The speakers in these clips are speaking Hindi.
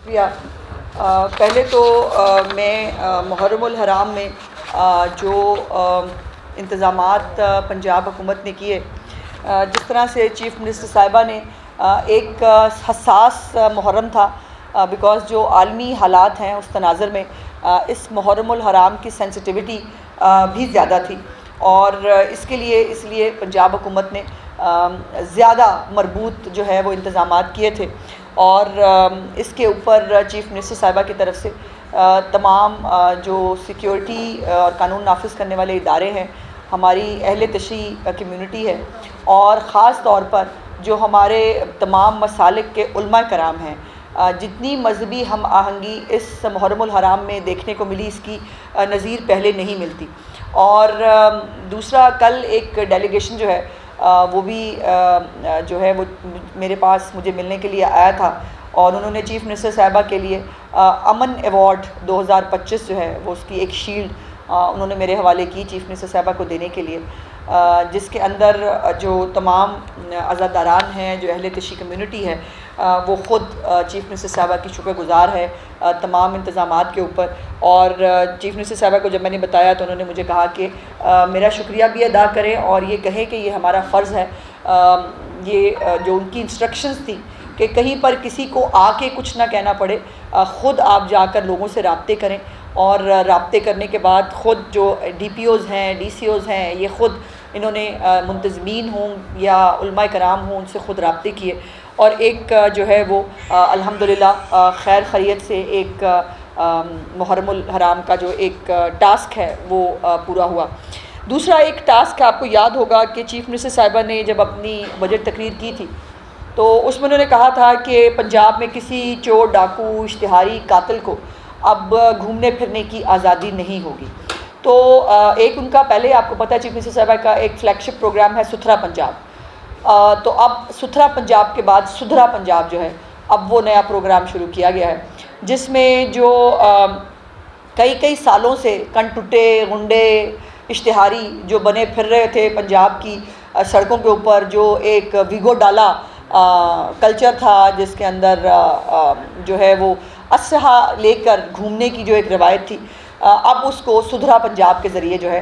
शुक्रिया। पहले तो मैं मुहर्रमुल हराम में जो इंतज़ामात पंजाब हुकूमत ने किए, जिस तरह से चीफ़ मिनिस्टर साहिबा ने एक हसास मुहर्रम था, बिकॉज़ जो आलमी हालात हैं उस तनाज़ुर में इस मुहर्रमुल हराम की सेंसिटिविटी भी ज़्यादा थी और इसलिए पंजाब हुकूमत ने ज़्यादा मरबूत जो है वो इंतज़ामात किए थे और इसके ऊपर चीफ़ मिनिस्टर साहिबा की तरफ से तमाम जो सिक्योरिटी और कानून नाफिज करने वाले इदारे हैं, हमारी अहले तशरी कम्युनिटी है और ख़ास तौर पर जो हमारे तमाम मसालिक के उलमा कराम हैं, जितनी मजहबी हम आहंगी इस मुहर्रमुल हराम में देखने को मिली, इसकी नज़ीर पहले नहीं मिलती। और दूसरा, कल एक डेलीगेशन जो है वो भी जो है वो मेरे पास मुझे मिलने के लिए आया था और उन्होंने चीफ़ मिनिस्टर साहिबा के लिए अमन अवार्ड 2025 जो है वो उसकी एक शील्ड उन्होंने मेरे हवाले की चीफ़ मिनिस्टर साहिबा को देने के लिए, जिसके अंदर जो तमाम अज़ादारान हैं, जो अहले तशी कम्युनिटी है, वो ख़ुद चीफ़ मिनिस्टर साहिबा की शुक्रगुज़ार है तमाम इंतज़ामात के ऊपर। और चीफ़ मिनिस्टर साहिबा को जब मैंने बताया तो उन्होंने मुझे कहा कि मेरा शुक्रिया भी अदा करें और ये कहें कि ये हमारा फ़र्ज़ है, ये जो उनकी इंस्ट्रक्शंस थी कि कहीं पर किसी को आके कुछ ना कहना पड़े, ख़ुद आप जाकर लोगों से राब्ते करें और राब्ते करने के बाद ख़ुद जो DPOs हैं, DCOs हैं, ये ख़ुद इन्होंने मुंतज़मीन हों या उलमा कराम हों, उनसे ख़ुद राब्ते किए और एक जो है वो अल्हम्दुलिल्लाह खैर खैरियत से एक मुहर्रमुल हराम का जो एक टास्क है वो पूरा हुआ। दूसरा एक टास्क आपको याद होगा कि चीफ़ मिनिस्टर साहिबा ने जब अपनी बजट तकरीर की थी तो उसमें उन्होंने कहा था कि पंजाब में किसी चोर, डाकू, इश्तिहारी, कातिल को अब घूमने फिरने की आज़ादी नहीं होगी। तो एक उनका पहले आपको पता है चीफ़ मिनिस्टर साहिबा का एक फ्लैगशिप प्रोग्राम है सुथरा पंजाब। तो अब सुथरा पंजाब के बाद सुधरा पंजाब जो है, अब वो नया प्रोग्राम शुरू किया गया है, जिसमें जो कई सालों से कनटुटे, गुंडे, इश्तिहारी जो बने फिर रहे थे पंजाब की सड़कों के ऊपर, जो एक विगो डाला कल्चर था जिसके अंदर जो है वो असहा लेकर घूमने की जो एक रिवायत थी, अब उसको सुधरा पंजाब के ज़रिए जो है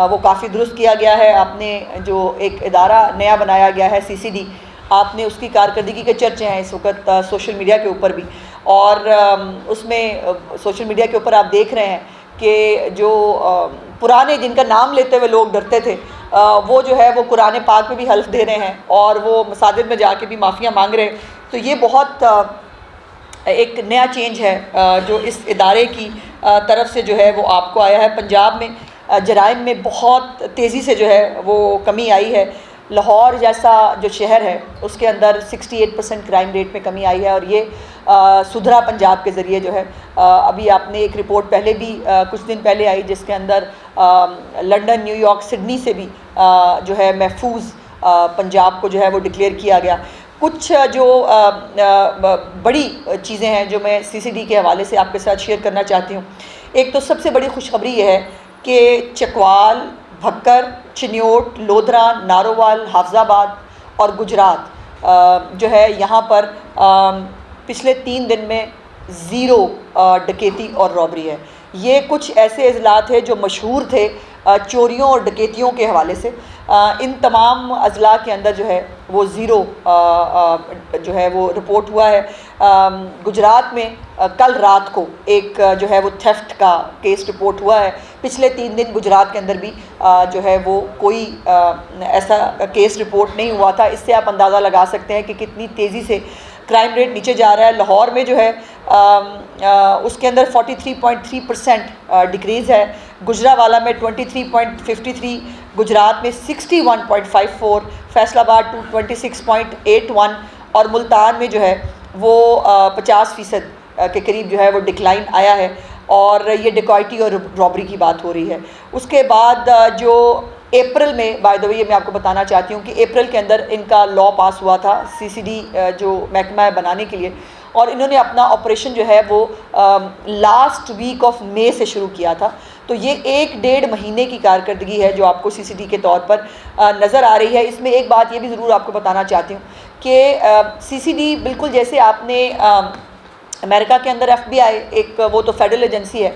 वो काफ़ी दुरुस्त किया गया है। आपने जो एक इदारा नया बनाया गया है CCD, आपने उसकी कारकर्दगी के चर्चे हैं इस वक्त सोशल मीडिया के ऊपर भी, और उसमें सोशल मीडिया के ऊपर आप देख रहे हैं कि जो पुराने जिनका नाम लेते हुए लोग डरते थे, वो जो है वो कुरान पाक में भी हल्फ दे रहे हैं और वो मसाजिद में जाके भी माफ़िया मांग रहे हैं। तो ये बहुत एक नया चेंज है जो इस इदारे की तरफ से जो है वो आपको आया है। पंजाब में जराइम में बहुत तेज़ी से जो है वो कमी आई है। लाहौर जैसा जो शहर है उसके अंदर 68% क्राइम रेट में कमी आई है और ये सुधरा पंजाब के ज़रिए जो है अभी आपने एक रिपोर्ट पहले भी कुछ दिन पहले आई जिसके अंदर लंदन, न्यूयॉर्क, सिडनी से भी जो है महफूज पंजाब को जो है वो डिक्लेयर किया गया। कुछ जो बड़ी चीज़ें हैं जो मैं CCD के हवाले से आपके साथ शेयर करना चाहती हूँ। एक तो सबसे बड़ी खुशखबरी ये है कि चकवाल, भक्कर, चिन्योट, लोधरा, नारोवाल, हाफजाबाद और गुजरात जो है यहाँ पर पिछले 3 दिन में ज़ीरो डकैती और रॉबरी है। ये कुछ ऐसे अजलात हैं जो मशहूर थे चोरियों और डकैतियों के हवाले से। इन तमाम अजला के अंदर जो है वो ज़ीरो जो है वो रिपोर्ट हुआ है। गुजरात में कल रात को एक जो है वो थेफ्ट का केस रिपोर्ट हुआ है। पिछले 3 दिन गुजरात के अंदर भी जो है वो कोई ऐसा केस रिपोर्ट नहीं हुआ था। इससे आप अंदाज़ा लगा सकते हैं कि कितनी तेज़ी से क्राइम रेट नीचे जा रहा है। लाहौर में जो है उसके अंदर 43.3% डिक्रीज़ है, गुजरावाला में 23.53, गुजरात में 61.54, फैसलाबाद 26.81 और मुल्तान में जो है वो 50% के करीब जो है वो डिक्लाइन आया है। और ये डिकॉइटी और रॉबरी की बात हो रही है। उसके बाद जो अप्रैल में, बाय द वे ये मैं आपको बताना चाहती हूँ कि अप्रैल के अंदर इनका लॉ पास हुआ था CCD जो महकमा है बनाने के लिए, और इन्होंने अपना ऑपरेशन जो है वो लास्ट वीक ऑफ मई से शुरू किया था। तो ये 1-1.5 महीने की कारकर्दगी है जो आपको CCD के तौर पर नज़र आ रही है। इसमें एक बात ये भी ज़रूर आपको बताना चाहती हूँ कि CCD बिल्कुल जैसे आपने अमेरिका के अंदर FBI एक वो तो फेडरल एजेंसी है,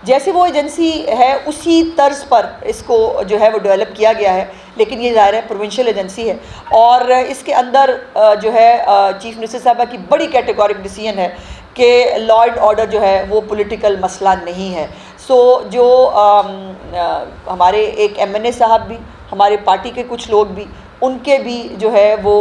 जैसे वो एजेंसी है उसी तर्ज पर इसको जो है वो डेवलप किया गया है, लेकिन ये ज़ाहिर है प्रोविंशियल एजेंसी है और इसके अंदर जो है चीफ मिनिस्टर साहबा की बड़ी कैटेगोरिक डिसीजन है कि लॉ एंड ऑर्डर जो है वो पॉलिटिकल मसला नहीं है। सो जो हमारे एक MNA साहब भी, हमारे पार्टी के कुछ लोग भी, उनके भी जो है वो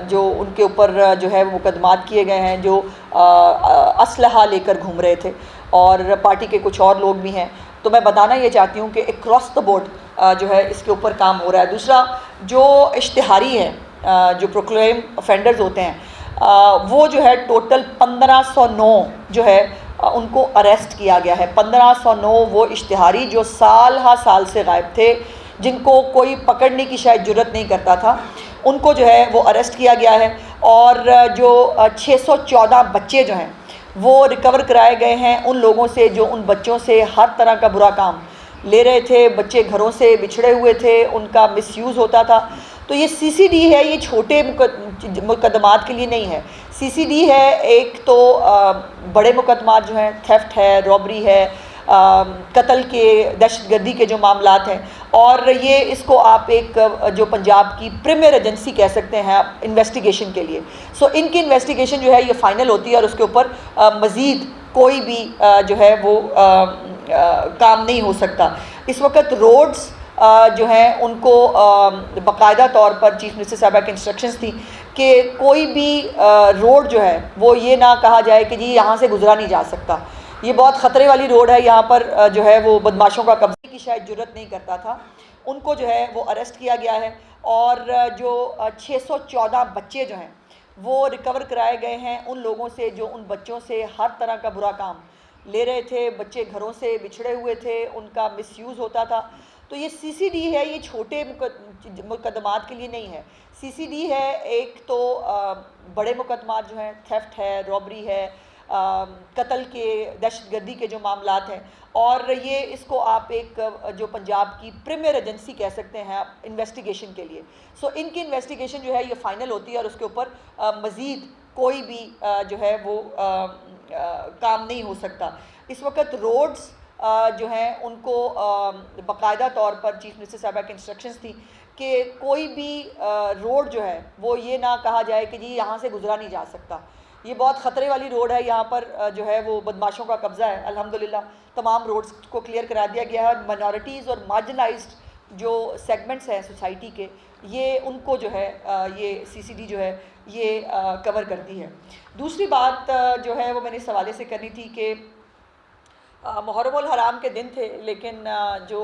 जो उनके ऊपर जो है वो मुकदमात किए गए हैं, जो असलहा लेकर घूम रहे थे, और पार्टी के कुछ और लोग भी हैं। तो मैं बताना ये चाहती हूँ कि अक्रॉस द बोर्ड जो है इसके ऊपर काम हो रहा है। दूसरा, जो इश्तिहारी हैं, जो प्रोक्लेम ऑफेंडर्स होते हैं, वो जो है टोटल 1509 जो है उनको अरेस्ट किया गया है। 1509 वो इश्तिहारी जो साल हा साल से गायब थे, जिनको कोई पकड़ने की शायद जुर्रत नहीं करता था, उनको जो है वो अरेस्ट किया गया है। और जो 614 बच्चे जो हैं वो रिकवर कराए गए हैं उन लोगों से जो उन बच्चों से हर तरह का बुरा काम ले रहे थे। बच्चे घरों से बिछड़े हुए थे, उनका मिसयूज़ होता था। तो ये CCD है, ये छोटे मुकदमात के लिए नहीं है। CCD है एक तो बड़े मुकदमात जो हैं, थेफ्ट है, रॉबरी है, कत्ल के, दहशतगर्दी के जो मामलात हैं, और ये इसको आप एक जो पंजाब की प्रीमियर एजेंसी कह सकते हैं इन्वेस्टिगेशन के लिए। सो इनकी इन्वेस्टिगेशन जो है ये फ़ाइनल होती है और उसके ऊपर मज़ीद कोई भी जो है वो काम नहीं हो सकता। इस वक्त रोड्स जो हैं उनको बाकायदा तौर पर चीफ मिनिस्टर साहबा की इंस्ट्रक्शंस थी कि कोई भी रोड जो है वो ये ना कहा जाए कि जी यहाँ से गुजरा नहीं जा सकता, ये बहुत ख़तरे वाली रोड है, यहाँ पर जो है वो बदमाशों का कब्जे की शायद जुर्रत नहीं करता था, उनको जो है वो अरेस्ट किया गया है। और जो 614 बच्चे जो हैं वो रिकवर कराए गए हैं उन लोगों से जो उन बच्चों से हर तरह का बुरा काम ले रहे थे। बच्चे घरों से बिछड़े हुए थे, उनका मिसयूज़ होता था। तो ये CCD है, ये छोटे मुकदमात के लिए नहीं है। CCD है एक तो बड़े मुकदमात जो हैं, थेफ्ट है, रॉबरी है, कत्ल के, दहशतगर्दी के जो मामलात हैं, और ये इसको आप एक जो पंजाब की प्रीमियर एजेंसी कह सकते हैं इन्वेस्टिगेशन के लिए। सो इनकी इन्वेस्टिगेशन जो है ये फ़ाइनल होती है और उसके ऊपर मज़ीद कोई भी जो है वो काम नहीं हो सकता। इस वक्त रोड्स जो हैं उनको बाकायदा तौर पर चीफ मिनिस्टर साहबा की इंस्ट्रक्शंस थी कि कोई भी रोड जो है वो ये ना कहा जाए कि जी यहाँ से गुजरा नहीं जा सकता, ये बहुत ख़तरे वाली रोड है, यहाँ पर जो है वो बदमाशों का कब्ज़ा है। अल्हम्दुलिल्लाह तमाम रोड्स को क्लियर करा दिया गया है और माइनॉरिटीज़ और मार्जिनलाइज्ड जो सेगमेंट्स हैं सोसाइटी के, ये उनको जो है ये CCD जो है ये कवर करती है। दूसरी बात जो है वो मैंने इस हवाले से करनी थी कि मुहर्रम उल हराम के दिन थे, लेकिन जो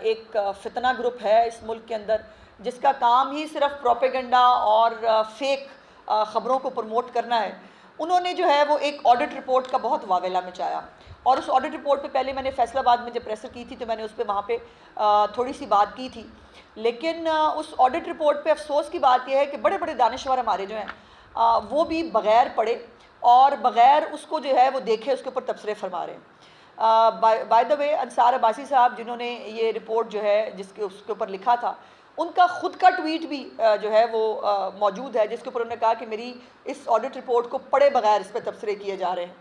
एक फितना ग्रुप है इस मुल्क के अंदर जिसका काम ही सिर्फ प्रोपेगेंडा और फेक ख़बरों को प्रमोट करना है, उन्होंने जो है वो एक ऑडिट रिपोर्ट का बहुत वावेला मचाया। और उस ऑडिट रिपोर्ट पे पहले मैंने फैसलाबाद में जब प्रेसर की थी तो मैंने उस पर वहाँ पे थोड़ी सी बात की थी, लेकिन उस ऑडिट रिपोर्ट पे अफसोस की बात यह है कि बड़े बड़े दानिश्वर हमारे जो हैं वो भी बग़ैर पढ़े और बग़ैर उसको जो है वो देखे उसके ऊपर तबसरे फरमा रहे हैं। By the way Ansar Abbasi साहब जिन्होंने ये रिपोर्ट जो है जिसके उसके ऊपर लिखा था, उनका ख़ुद का ट्वीट भी जो है वो मौजूद है जिसके ऊपर उन्होंने कहा कि मेरी इस ऑडिट रिपोर्ट को पढ़े बगैर इस पर तबसरे किए जा रहे हैं।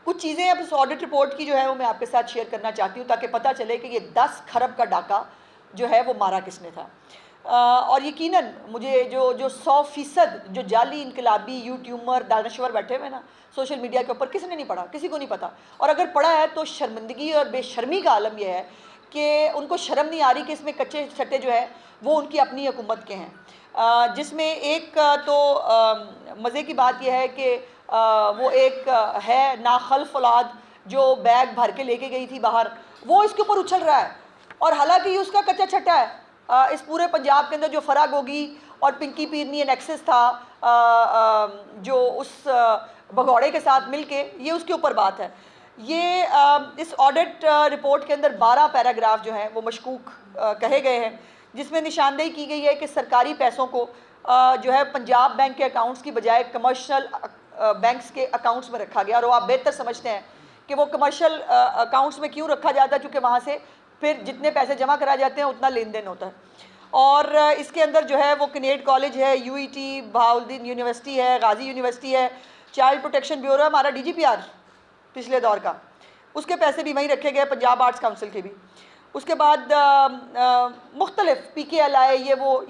कुछ चीज़ें अब इस ऑडिट रिपोर्ट की जो है वो मैं आपके साथ शेयर करना चाहती हूँ ताकि पता चले कि ये 10 खरब का डाका जो है वो मारा किसने था। और यकीनन मुझे जो 100% जो जाली इनकलाबी यूट्यूबर दानश्वर बैठे हुए ना सोशल मीडिया के ऊपर, किसी ने नहीं पढ़ा, किसी को नहीं पता, और अगर पढ़ा है तो शर्मिंदगी और बेशर्मी का आलम यह है कि उनको शर्म नहीं आ रही कि इसमें कच्चे छट्टे जो है वो उनकी अपनी हुकूमत के हैं। जिसमें एक तो मज़े की बात यह है कि वो एक है नाखल्फ औलाद जो बैग भर के लेके गई थी बाहर, वो इसके ऊपर उछल रहा है, और हालांकि ये उसका कच्चा छट्टा है। इस पूरे पंजाब के अंदर जो फराग होगी और पिंकी पीरनी एक्सेस था जो उस भगौड़े के साथ मिलके, ये उसके ऊपर बात है। ये इस ऑडिट रिपोर्ट के अंदर 12 पैराग्राफ जो हैं वो मशकूक कहे गए हैं, जिसमें निशानदेही की गई है कि सरकारी पैसों को जो है पंजाब बैंक के अकाउंट्स की बजाय कमर्शियल बैंक्स के अकाउंट्स में रखा गया। और वो आप बेहतर समझते हैं कि वो कमर्शियल अकाउंट्स में क्यों रखा जाता है, क्योंकि वहाँ से फिर जितने पैसे जमा कराए जाते हैं उतना लेन देन होता है। और इसके अंदर जो है वो कनेड कॉलेज है, UET, बहाउद्दीन यूनिवर्सिटी है, गाजी यूनिवर्सिटी है, चाइल्ड प्रोटेक्शन ब्यूरो हमारा DGPR पिछले दौर का, उसके पैसे भी वहीं रखे गए, पंजाब आर्ट्स काउंसिल के भी। उसके बाद मुख्तलिफ PKLI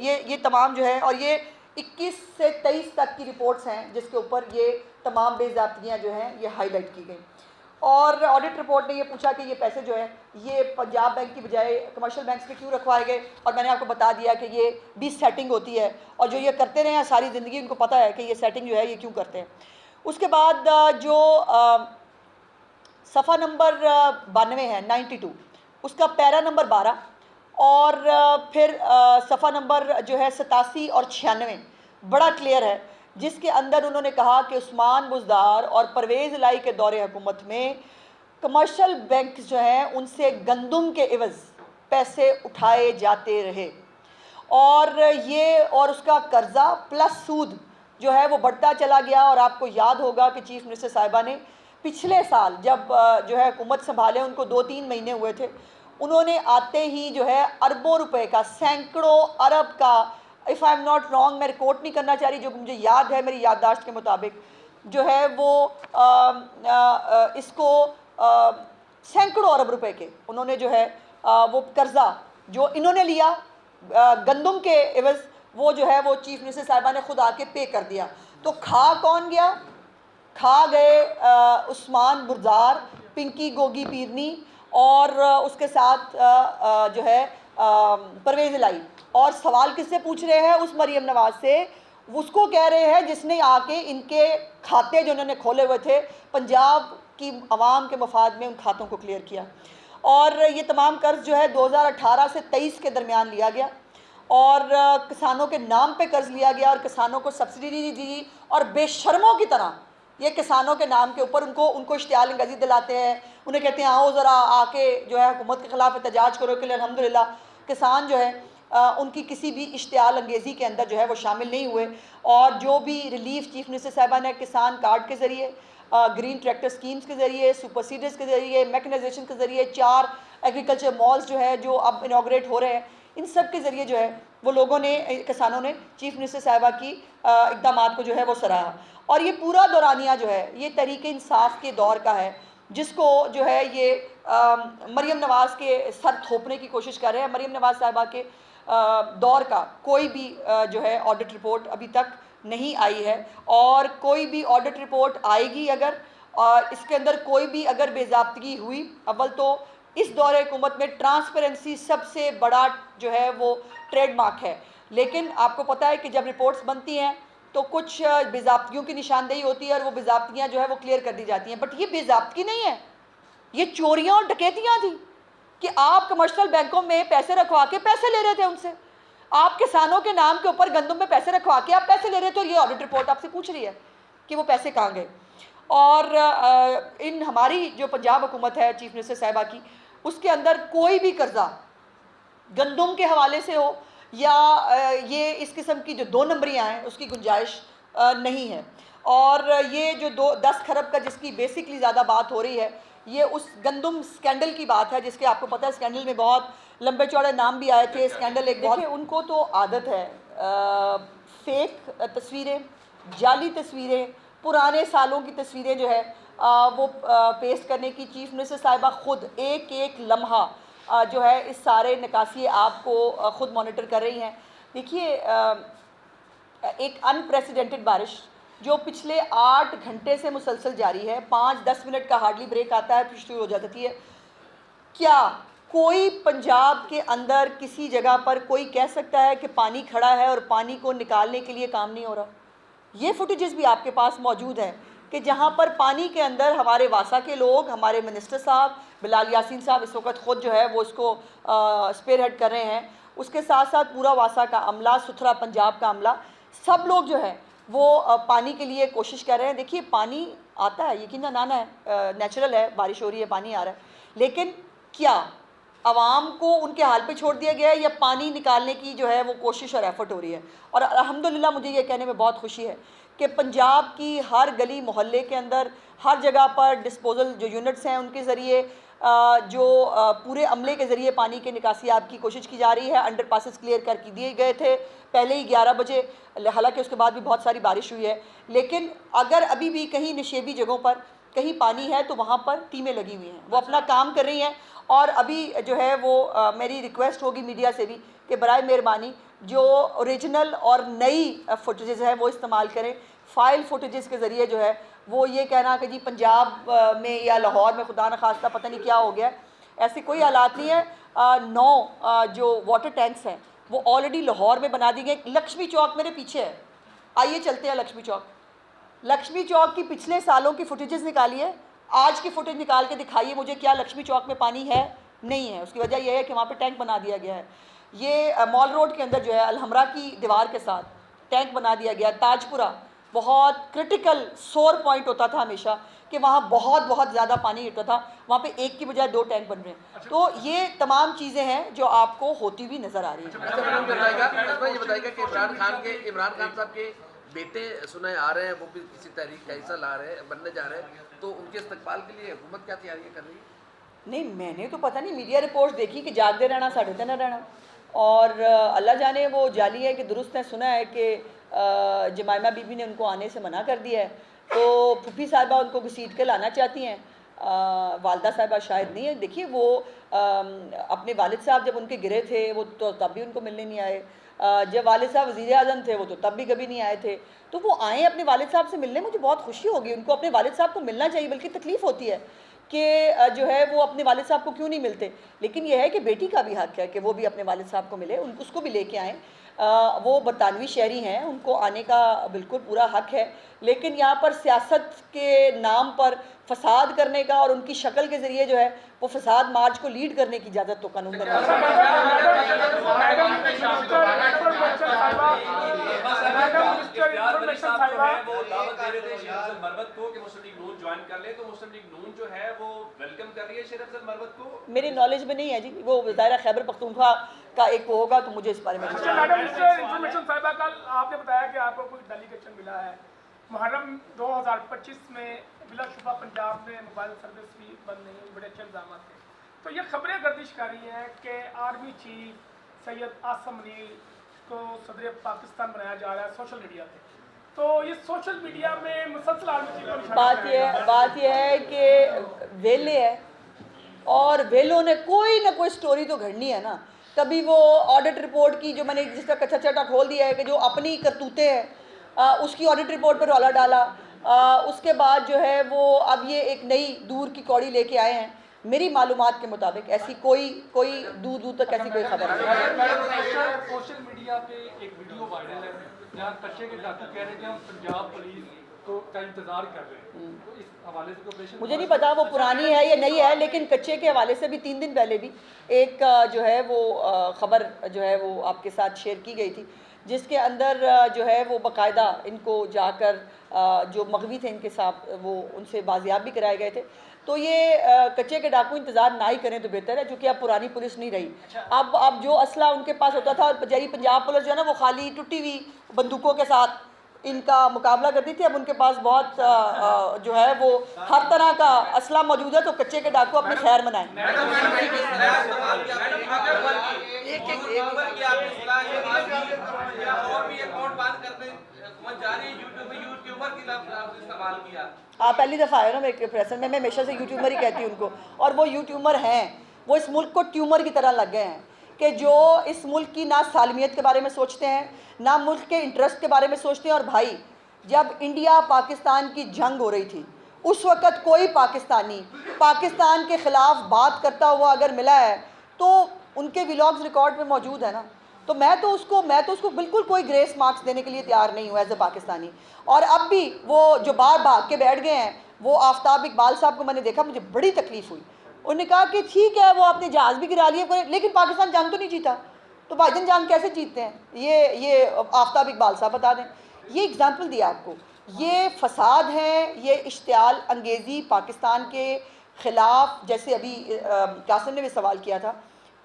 ये तमाम जो है, और ये 21 से 23 तक की रिपोर्ट्स हैं जिसके ऊपर ये तमाम बेज़ाब्तियाँ जो हैं ये हाईलाइट की गई। और ऑडिट रिपोर्ट ने ये पूछा कि ये पैसे जो है ये पंजाब बैंक की बजाय कमर्शियल बैंक्स में क्यों रखवाए गए, और मैंने आपको बता दिया कि ये भी सेटिंग होती है, और जो ये करते रहे हैं सारी ज़िंदगी उनको पता है कि ये सेटिंग जो है ये क्यों करते हैं। उसके बाद जो सफ़ा नंबर 92 है 92, उसका पैरा नंबर 12, और फिर सफ़ा नंबर जो है 87 और 96 बड़ा क्लियर है, जिसके अंदर उन्होंने कहा कि उस्मान बुज़दार और परवेज़ इलाही के दौरे हुकूमत में कमर्शियल बैंक जो हैं उनसे गंदम के इवज़ पैसे उठाए जाते रहे, और उसका कर्ज़ा प्लस सूद जो है वो बढ़ता चला गया। और आपको याद होगा कि चीफ़ मिनिस्टर साहिबा ने पिछले साल जब जो है हुकूमत संभाले, उनको 2-3 महीने हुए थे, उन्होंने आते ही जो है अरबों रुपए का, सैकड़ों अरब का, if I am not wrong, मैं रिकॉर्ड नहीं करना चाह रही, जो मुझे याद है मेरी याददाश्त के मुताबिक जो है वो इसको सैकड़ों अरब रुपए के उन्होंने जो है वो कर्ज़ा जो इन्होंने लिया गंदम के एवज़, वो जो है वो चीफ़ मिनिस्टर साहिबा ने खुद आके पे कर दिया। तो खा कौन गया? खा गए उस्मान बुज़दार, पिंकी गोगी पीरनी, और उसके साथ जो है परवेज़ इलाही। और सवाल किससे पूछ रहे हैं? उस मरीम नवाज़ से, उसको कह रहे हैं जिसने आके इनके खाते जो उन्होंने खोले हुए थे पंजाब की आवाम के मफाद में, उन खातों को क्लियर किया। और ये तमाम कर्ज जो है 2018 से 23 के दरमियान लिया गया, और किसानों के नाम पे कर्ज लिया गया, और किसानों को सब्सिडी दी, और बेशर्मों की तरह ये किसानों के नाम के ऊपर उनको इश्तियाल अंगेज़ी दिलाते हैं, उन्हें कहते हैं आओ ज़रा आके जो है हुकूमत के ख़िलाफ़ एहतजाज करो। के लिए अल्हम्दुलिल्लाह किसान जो है उनकी किसी भी इश्तियाल अंगेज़ी के अंदर जो है वो शामिल नहीं हुए। और जो भी रिलीफ चीफ़ मिनिस्टर साहिबा ने किसान कार्ड के ज़रिए, ग्रीन ट्रैक्टर स्कीम्स के ज़रिए, सुपर सीडर्स के ज़रिए, मैकेनाइजेशन के ज़रिए, 4 एग्रीकल्चर मॉल्स जो है जो अब इनाग्रेट हो रहे हैं, इन सब के ज़रिए जो है वो लोगों ने, किसानों ने चीफ़ मिनिस्टर साहिबा की इक़दामात को जो है वो सराहा। और ये पूरा दौरानिया जो है ये तहरीक इंसाफ के दौर का है, जिसको जो है ये मरीम नवाज़ के सर थोपने की कोशिश कर रहे हैं। मरीम नवाज़ साहिबा के दौर का कोई भी जो है ऑडिट रिपोर्ट अभी तक नहीं आई है, और कोई भी ऑडिट रिपोर्ट आएगी अगर इसके अंदर कोई भी अगर बेज़ाब्तगी हुई, अव्वल तो इस दौरे हुकूमत में ट्रांसपेरेंसी सबसे बड़ा जो है वो ट्रेडमार्क है। लेकिन आपको पता है कि जब रिपोर्ट्स बनती हैं तो कुछ बेज़ाब्तियों की निशानदेही होती है, और वो बेज़ाब्तियाँ जो है वो क्लियर कर दी जाती हैं। बट ये बेज़ाब्ती नहीं है, ये चोरियाँ और डकैतियाँ थी कि आप कमर्शियल बैंकों में पैसे रखवा के पैसे ले रहे थे उनसे, आप किसानों के नाम के ऊपर गंदम में पैसे रखवा के आप पैसे ले रहे थे, और ये ऑडिट रिपोर्ट आपसे पूछ रही है कि वो पैसे कहाँ गए। और इन हमारी जो पंजाब हुकूमत है चीफ़ मिनिस्टर साहिबा की, उसके अंदर कोई भी कर्जा गंदम के हवाले से हो या ये इस किस्म की जो 2 नंबरियाँ हैं उसकी गुंजाइश नहीं है। और ये जो 10 खरब का जिसकी बेसिकली ज़्यादा बात हो रही है, ये उस गंदम स्कैंडल की बात है, जिसके आपको पता है स्कैंडल में बहुत लंबे चौड़े नाम भी आए थे। स्कैंडल एक बहुत, उनको तो आदत है फेक तस्वीरें, जाली तस्वीरें, पुराने सालों की तस्वीरें जो है वो पेस्ट करने की। चीफ़ मिनिस्टर साहिबा ख़ुद एक एक लम्हा जो है इस सारे निकासी आपको ख़ुद मॉनिटर कर रही हैं। देखिए एक अनप्रेसिडेंटेड बारिश जो पिछले 8 घंटे से मुसलसल जारी है, 5-10 मिनट का हार्डली ब्रेक आता है, फिर शुरू हो जाती है। क्या कोई पंजाब के अंदर किसी जगह पर कोई कह सकता है कि पानी खड़ा है और पानी को निकालने के लिए काम नहीं हो रहा? ये फुटेजेस भी आपके पास मौजूद हैं कि जहाँ पर पानी के अंदर हमारे वासा के लोग, हमारे मिनिस्टर साहब बिलाल यासीन साहब इस वक्त ख़ुद जो है वो इसको स्पेयर हेड कर रहे हैं, उसके साथ साथ पूरा वासा का अमला, सुथरा पंजाब का अमला, सब लोग जो है वो पानी के लिए कोशिश कर रहे हैं। देखिए पानी आता है, यकीनन आना है, नेचुरल है, बारिश हो रही है, पानी आ रहा है, लेकिन क्या आवाम को उनके हाल पे छोड़ दिया गया है या पानी निकालने की जो है वो कोशिश और एफर्ट हो रही है? और अल्हम्दुलिल्लाह मुझे ये कहने में बहुत खुशी है कि पंजाब की हर गली मोहल्ले के अंदर, हर जगह पर डिस्पोजल जो यूनिट्स हैं उनके ज़रिए जो पूरे अमले के ज़रिए पानी के निकासी आपकी कोशिश की जा रही है। अंडर पासिस क्लियर कर दिए गए थे पहले ही 11 बजे, हालांकि उसके बाद भी बहुत सारी बारिश हुई है, लेकिन अगर अभी भी कहीं निशेबी जगहों पर कहीं पानी है तो वहाँ पर टीमें लगी हुई हैं, वो अपना काम कर रही हैं। और अभी जो है वो मेरी रिक्वेस्ट होगी मीडिया से भी कि बराए मेहरबानी जो ओरिजिनल और नई फुटेजेस है वो इस्तेमाल करें। फ़ाइल फुटेजेस के ज़रिए जो है वो ये कहना कि जी पंजाब में या लाहौर में खुदा न खास्ता पता नहीं क्या हो गया, ऐसे कोई हालात नहीं है। 9 जो वाटर टैंक्स हैं वो ऑलरेडी लाहौर में बना दिए गए। लक्ष्मी चौक मेरे पीछे है, आइए चलते हैं लक्ष्मी चौक। लक्ष्मी चौक की पिछले सालों की फुटेजेस निकालिए, आज की फुटेज निकाल के दिखाइए मुझे, क्या लक्ष्मी चौक में पानी है? नहीं है। उसकी वजह यह है कि वहाँ पे टैंक बना दिया गया है। ये मॉल रोड के अंदर जो है अलहमरा की दीवार के साथ टैंक बना दिया गया। ताजपुरा बहुत क्रिटिकल सोर पॉइंट होता था हमेशा कि वहाँ बहुत ज़्यादा पानी गिरता था, वहाँ पे एक की बजाय 2 टैंक बन रहे हैं। तो ये तमाम चीज़ें हैं जो आपको होती हुई नज़र आ रही हैं। ये बताइएगा कि इमरान खान साहब के बेटे सुने आ रहे हैं, वो भी किसी तहरीक का हिस्सा ला रहे हैं, बनने जा रहे हैं, तो उनके इस्तकबाल के लिए हुकूमत क्या तैयारियां कर रही है? नहीं, मैंने तो पता नहीं, मीडिया रिपोर्ट देखी कि जागते रहना साढ़े न रहना, और अल्लाह जाने वो जाली है कि दुरुस्त है। सुना है कि जमाइमा बीबी ने उनको आने से मना कर दिया है, तो फूफी साहिबा उनको घसीट के लाना चाहती हैं। वालदा साहिबा शायद नहीं है। देखिए वो अपने वालिद साहब जब उनके गिरे थे वो तो तब भी उनको मिलने नहीं आए। जब वालिद साहब वज़ीर आज़म थे वो तो तब भी कभी नहीं आए थे। तो वो आए अपने वालिद साहब से मिलने, मुझे बहुत खुशी होगी। उनको अपने वालिद साहब को मिलना चाहिए, बल्कि तकलीफ़ होती है कि जो है वो अपने वालिद साहब को क्यों नहीं मिलते। लेकिन यह है कि बेटी का भी हक़ है कि वो भी अपने वालिद साहब को मिले, उसको भी लेके आएँ। वो बरतानवी शहरी हैं, उनको आने का बिल्कुल पूरा हक़ है। लेकिन यहाँ पर सियासत के नाम पर फ़साद करने का और उनकी शक्ल के ज़रिए जो है वो फ़साद मार्च को लीड करने की इजाज़त तो कानून बना मेरी नॉलेज में नहीं है जी, वो दायरा खैबर पख्तूनख्वा का एक वो होगा तो मुझे इस बारे में। आपने बताया कि आपको कोई डेलीगेशन मिला है मुहर्रम 2025 में, बिलाशुबा पंजाब में मोबाइल सर्विस भी बंद नहीं हुई, बड़े अच्छे इल्ज़ाम थे। तो ये खबरें गर्दिश कर रही हैं कि आर्मी चीफ सैयद आसम मुनीर को सदर पाकिस्तान बनाया जा रहा है सोशल मीडिया पे। तो ये सोशल मीडिया में मुसलसल आर्मी चीफ को बात यह है कि वेले है और वेलों ने कोई ना कोई स्टोरी तो घड़नी है ना। कभी वो ऑडिट रिपोर्ट की जो मैंने जिसका कच्चा चटा खोल दिया है कि जो अपनी करतूतें हैं उसकी ऑडिट रिपोर्ट पर रौला डाला। उसके बाद जो है वो अब ये एक नई दूर की कौड़ी लेके आए हैं। मेरी मालूमात के मुताबिक ऐसी कोई दूर तक ऐसी कोई खबर नहीं। सोशल मीडिया पे एक वीडियो वायरल है जहाँ कच्चे के डाकू कह रहे हैं कि हम पंजाब पुलिस का इंतजार कर रहे हैं, तो इस हवाले से ऑपरेशन मुझे नहीं पता वो पुरानी है या नई है, लेकिन कच्चे के हवाले से भी 3 दिन पहले भी एक जो है वो ख़बर जो है वो आपके साथ शेयर की गई थी, जिसके अंदर जो है वो बाकायदा इनको जाकर जो मगवी थे इनके साथ वो उनसे बाजियाब भी कराए गए थे। तो ये कच्चे के डाकू इंतज़ार ना ही करें तो बेहतर है, क्योंकि अब पुरानी पुलिस नहीं रही। अब जो असला उनके पास होता था, और पंजाब पुलिस जो है ना वो खाली टूटी हुई बंदूकों के साथ इनका मुकाबला करती थी। अब उनके पास बहुत जो है वो हर तरह का असला मौजूद है। तो कच्चे के डाकू अपनी खैर मनाएं। पहली दफ़ा आया ना मेरे प्रेसर में, मैं हमेशा से यूट्यूबर ही कहती हूँ उनको, और वो यूट्यूबर हैं, वो इस मुल्क को ट्यूमर की तरह लग गए हैं कि जो इस मुल्क की ना सालमियत के बारे में सोचते हैं, ना मुल्क के इंटरेस्ट के बारे में सोचते हैं। और भाई जब इंडिया पाकिस्तान की जंग हो रही थी उस वक़्त कोई पाकिस्तानी पाकिस्तान के ख़िलाफ़ बात करता हुआ अगर मिला है तो उनके व्लॉग्स रिकॉर्ड में मौजूद है ना। तो मैं तो उसको बिल्कुल कोई ग्रेस मार्क्स देने के लिए तैयार नहीं हूँ एज ए पाकिस्तानी। और अब भी वो जो बाहर भाग के बैठ गए हैं, वो आफ्ताब इकबाल साहब को मैंने देखा, मुझे बड़ी तकलीफ़ हुई। उन्होंने कहा कि ठीक है वो आपने जहाज़ भी गिरा लिए, लेकिन पाकिस्तान जंग तो नहीं जीता, तो भाईजान जंग कैसे जीतते हैं? ये आफ्ताब इकबाल साहब बता दें। ये एग्ज़ाम्पल दिया आपको, ये फसाद है, ये इश्तियाल अंगेज़ी पाकिस्तान के ख़िलाफ़। जैसे अभी कासिम ने भी सवाल किया था,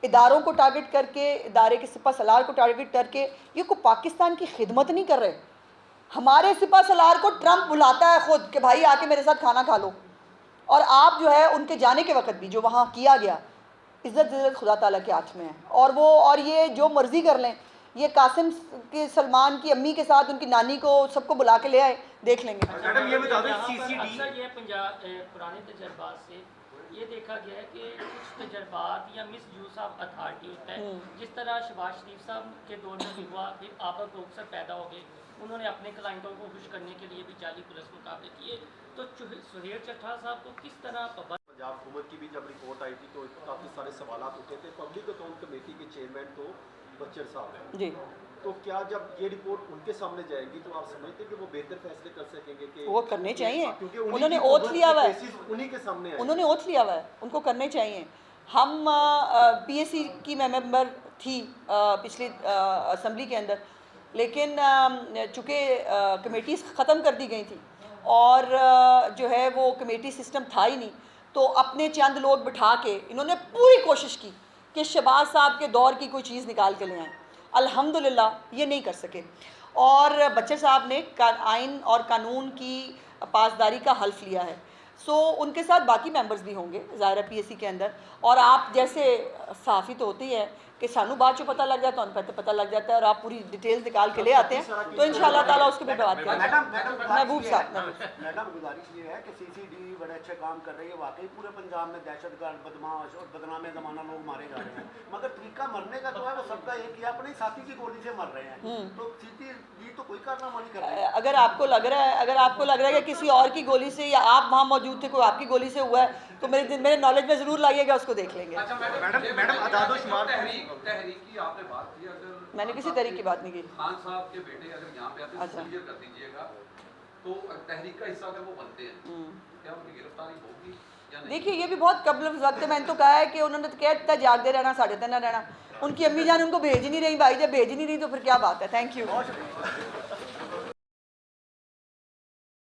इदारों को टारगेट करके, इदारे के सिपा सलार को टारगेट करके, ये को पाकिस्तान की खिदमत नहीं कर रहे। हमारे सिपा सलार को ट्रंप बुलाता है ख़ुद कि भाई आके मेरे साथ खाना खा लो, और आप जो है उनके जाने के वक्त भी जो वहाँ किया गया, इज़्ज़त ज़िल्लत खुदा ताला के हाथ में है। और ये जो मर्ज़ी कर लें, ये कासिम के सलमान की अम्मी के साथ उनकी नानी को सबको बुला के ले आए, देख लेंगे। मैडम ये बता दें अक्सर CCD ये पंजाब पुराने तजर्बात से ये देखा गया है कि कुछ तजर्बात या मिस यूज़ ऑफ अथॉरिटी होता है। जिस तरह शहबाज शरीफ साहब के दौर में भी हुआ, फिर आबक अक्सर पैदा हो गए, उन्होंने अपने क्लाइंटों को खुश करने के लिए भी जाली पुलिस मुकाबले किए। तो सुहेल चट्टा साहब को किस तरह पंजाब हुकूमत की भी जब रिपोर्ट आई थी तो काफ़ी सारे सवाल उठे थे। पब्लिक अकाउंट कमेटी के चेयरमैन तो बच्चर साहब हैं जी, तो क्या जब ये रिपोर्ट उनके सामने जाएगी तो आप समझते हैं कि वो बेहतर फैसले कर सकेंगे कि वो करने चाहिए, क्योंकि उन्होंने ओथ लिया हुआ है, उन्हीं के सामने आए। उन्होंने ओथ लिया हुआ है, उनको करने चाहिए। हम PAC की मैं मेंबर थी पिछली असम्बली के अंदर, लेकिन चूँकि कमेटीज़ ख़त्म कर दी गई थी और जो है वो कमेटी सिस्टम था ही नहीं, तो अपने चंद लोग बिठा के इन्होंने पूरी कोशिश की कि शहबाज साहब के दौर की कोई चीज़ निकाल के ले आएँ। अल्हम्दुलिल्लाह ये नहीं कर सके और बच्चर साहब ने आइन और कानून की पासदारी का हल्फ लिया है। सो उनके साथ बाकी मेंबर्स भी होंगे ज़ाहिर PAC के अंदर। और आप जैसे सहाफ़ी तो होती है कि सानू बाद जो पता लग जाता है, उन पर पता लग जाता है और आप पूरी डिटेल्स निकाल के ले आते हैं, तो इंशाल्लाह ताला उसके पे बात करेंगे। महबूब साहब, मैडम गुजारिश ये है कि CCD बड़े अच्छे काम कर रही है, वाकई पूरे पंजाब में दहशतगर्द, बदमाश और बदनाम ज़माना लोग मारे जा रहे हैं, मगर तरीका मरने का जो है वो सबका एक ही, अपने साथी की गोली से मर रहे हैं। तो CCD तो कोई कारनामा नहीं कर रही है। अगर आपको लग रहा है कि किसी और की गोली से या आप वहाँ मौजूद थे, कोई आपकी गोली से हुआ है, तो मेरे नॉलेज में ज़रूर लाइएगा, उसको देख लेंगे। मैडम आज़ादोशुमार तहरीक की आपने बात की, अगर मैंने किसी तहरीक की बात नहीं की। खान साहब के बेटे अगर यहाँ पे आते हैं अच्छा। क्लियर कर दीजिएगा, तो तहरीक का हिस्सा अगर वो बनते हैं क्या उनकी गिरफ्तारी होगी या नहीं? देखिए ये भी बहुत कबल वक्त है, मैंने तो कहा है कि उन्होंने तो कह दिया जागते रहना, साढ़े 3 रहना। उनकी अम्मी जान उनको भेज ही नहीं रही, भाई जब भेज ही नहीं रही तो फिर क्या बात है। Thank you.